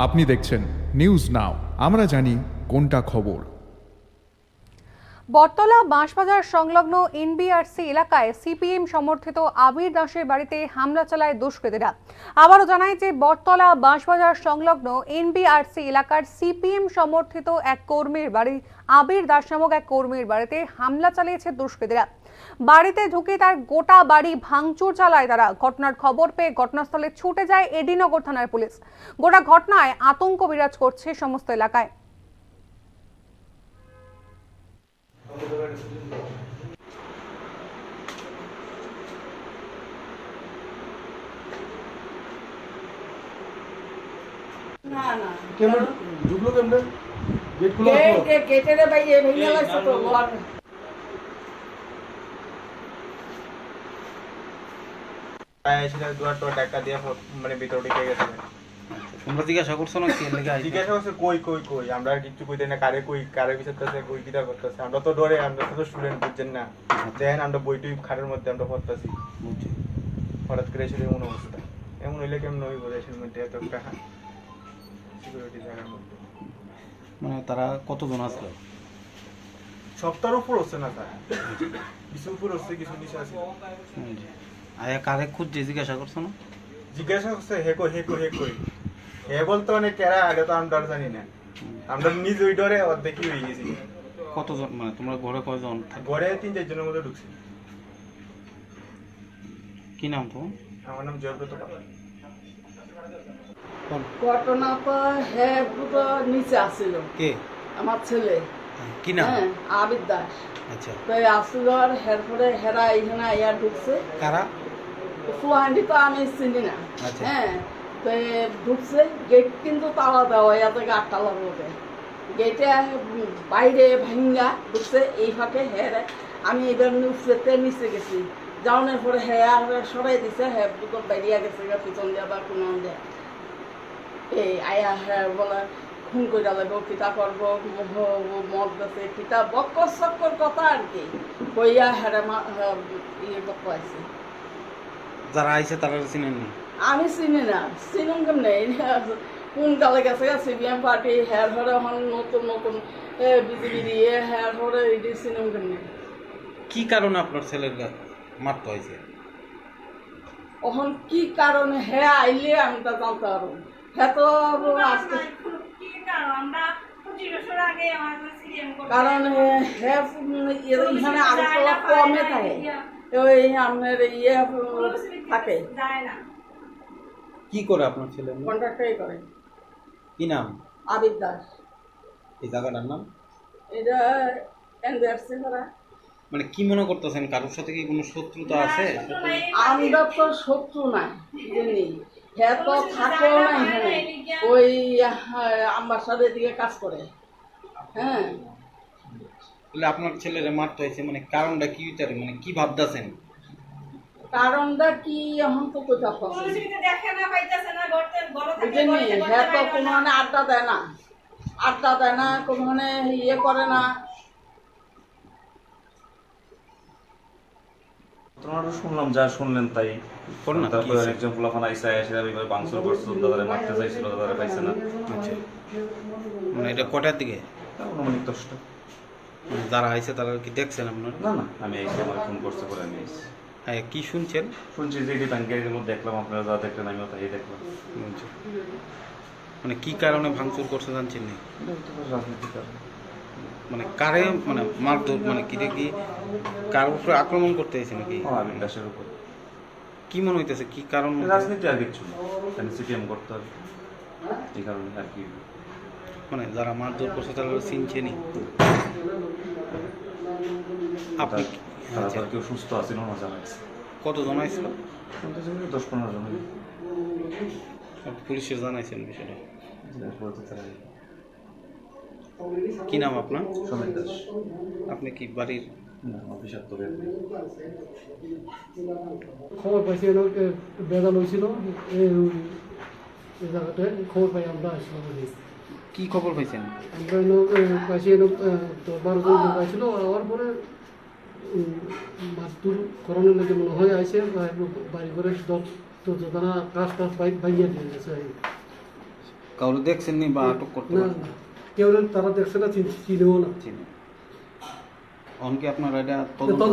আপনি দেখছেন news now, আমরা জানি কোনটা খবর। বটতলা বাঁশবাজার সংলগ্ন এনবিআরসি এলাকায় সিপিএম সমর্থিত আবির দাসের বাড়িতে হামলা চালায় দুষ্কৃতীরা। আবারও জানায় যে বটতলা বাঁশবাজার সংলগ্ন এনবিআরসি এলাকার সিপিএম সমর্থিত এক কর্মীর বাড়ি আবির দাস নামক এক কর্মীর বাড়িতে হামলা চালিয়েছে দুষ্কৃতীরা। বাড়িতে ঢুকে তার গোটা বাড়ি ভাঙচুর চালায় তারা। ঘটনার খবর পেয়ে ঘটনাস্থলে ছুটে যায় এডিনগর থানার পুলিশ। গোটা ঘটনায় আতঙ্ক বিরাজ করছে সমস্ত এলাকায়। না না কেমন ঢুকলো কেমনে? গেট খোলা ছিল? গেটের বাইরে ভেঙে লাগছে তো ঘর। টাকা দিয়ে মানে ভিতরে ঢুকে গেছে। তোমরা জিজ্ঞাসা করছো না কি লেগে আইছে? জিজ্ঞাসা করছে কই কই কই, আমরা আর কিছু কইতে না, কারে কই কারে বিচারতেছে, কই কিটা করতেছে। আমরা তো ডরে, আমরা তো স্টুডেন্ট, বুঝছেন না। দেখেন আমরা বইটুই খাটের মধ্যে আমরা পড়তেছি, বুঝছি। হঠাৎ করে এসে এমন অবস্থা। এমন হইলে কেমন হইব দেশের মধ্যে এত একটা সিকিউরিটি জায়গার মধ্যে? মানে তারা কতজন আসলো? সপ্তাহের উপর হচ্ছে না স্যার, কিছু উপর হচ্ছে, কিছু নিচে আছে। আয়া কারে খুঁজছে জিজ্ঞাসা করছো না? জিজ্ঞাসা করছে হে কই হে কই হে কই, হে বলতে মানে কেরা, আগে তো আমরা জানি না। আমরা নিজে ওই ডরে অর্ধেকই হয়ে গেছি। কতজন, মানে তোমরা ঘরে কয়জন থাকো? ঘরে 3-4 জনের মধ্যে ঢুকছি। কি নাম তোমার? আমার নাম জয়ব্রত পাল। ঘটনা তো হ্যাঁ দুটো নিচে আসছিল, কে? আমার ছেলে। কি নাম? হ্যাঁ, আবির দাস। আচ্ছা, তাই আসছিল আর হেরপরে হেরা এখানে আইয়া ঢুকছে। কারা? ফুলাহান্ডি তো আমি চিনি না। আচ্ছা। হ্যাঁ, তো ঢুকছে, গেট কিন্তু তালা দেওয়া, ইয়া থেকে 8 তালার মধ্যে গেটে বাইরে ভাঙ্গা ঢুকছে। এই ফাঁকে হ্যাঁ আমি এবার নিচে গেছি, যাওয়ানোর পরে হ্যাঁ সরাই দিছে, হ্যাঁ দুটো বাইরিয়া গেছে পিছন দিয়া বা কোনো দেয়া। এই আয়া হ্যাঁ বলে খুন করে লাগবো, পিতা করবো, মদ গেছে পিতা বক্কর চক্কর কথা আর কি কইয়া হ্যাঁ ইয়ে করতে আছে। যারা আইছে তারা চিনেন না? আমি চিনি না, চিনুম কেমনে? কোন কালে গেছে সিপিএম পার্টি, হ্যাঁ ধরে এখন নতুন নতুন বিজেপি দিয়ে হ্যাঁ ধরে এটি চিনুম কেমনে? কি কারণে আপনার ছেলের মারতে হয়েছে? এখন কি কারণে হ্যাঁ আইলে আমি তা জানতে পারবো। হ্যাঁ তো আজকে কারণ হ্যাঁ এখানে আগরতলা কমে থাকে, ওই আপনার ইয়ে থাকে, কি করে আপনার ছেলে? কন্ট্রাক্টই করে। কি নাম? আবির দাস। এই জায়গাটার নাম? এটা এনবিআরসি করা। মানে কি মনে করতেছেন, কারোর সাথে কি কোনো শত্রুতা আছে? আমরা তো শত্রু নাই, জানি হ্যাঁ তো থাকেও না এখানে, ওই আম্বাসাদের দিকে কাজ করে। হ্যাঁ, তাহলে আপনার ছেলের মারতে হয়েছে, মানে কারণটা কি হইতে পারে, মানে কি ভাবতেছেন? কারণটা কি এখন তো কোথাও বুঝলি, হ্যাঁ তো কোনো আড্ডা দেয় না, আড্ডা দেয় না, কোনো ইয়ে করে না। ঘটনাটা শুনলাম, যা শুনলেন তাই। ঘটনা তারপরে কি? একজন পোলাপান আইসা এসে এইভাবে ভাঙচুর করছিল, দাদারে মারতে চাইছিল, দাদারে পাইছে না। আচ্ছা, মানে এটা কটার দিকে? অনুমানিক 10টা। মানে যারা আইছে তারা কি দেখছেন আপনার? না না, আমি এসে আমার ফোন করতে করে আমি এসেছি। হ্যাঁ, কি শুনছেন? শুনছি যে এটি ব্যাংকের মধ্যে দেখলাম, আপনারা যা দেখলেন আমিও তাই দেখলাম। আচ্ছা। মানে কি কারণে ভাঙচুর করছে জানছেন না? এটা হতে পারে রাজনীতির কারণে। মানে কারে, মানে মারধর, মানে কি দেখি কার উপরে আক্রমণ করতে হয়েছে নাকি? আবির দাসের উপর কি মনে হইতেছে, কি কারণ? রাজনীতি আর কিছু না, সিপিএম করতে হবে এই কারণে আর কি। মানে যারা মারধর করছে তারা চিনছেনি? আপনি তারা আচ্ছা, কেউ সুস্থ আছিল না জানাইছে। কতজন আইছিল? 10-15 জন পুলিশের জানাইছেন বিষয়টা? বলতে তারা। কি নাম আপনার? সমীর দাস। আপনি কি বাড়ির? না, অফিসার তো বের। খবর পাইছি বেজাল হয়েছিল এই জায়গাটায়, খবর পাই আমরা আসলাম। কি খবর পাইছেন? আমরা পাইছি 12 জন লোক আসছিল, আওয়ার পরে মাছদুর করানোর লেগে মনে হয় আইসে বাড়ি করে কাজ টাজ বাইক ভাঙিয়ে দিয়ে গেছে। কাউরে দেখছেন নি বা আটক করতে না পারছেন? না কেউ তারা দেখছে না চিনেও না চিনি অনকে আপনারা এটা তদন্ত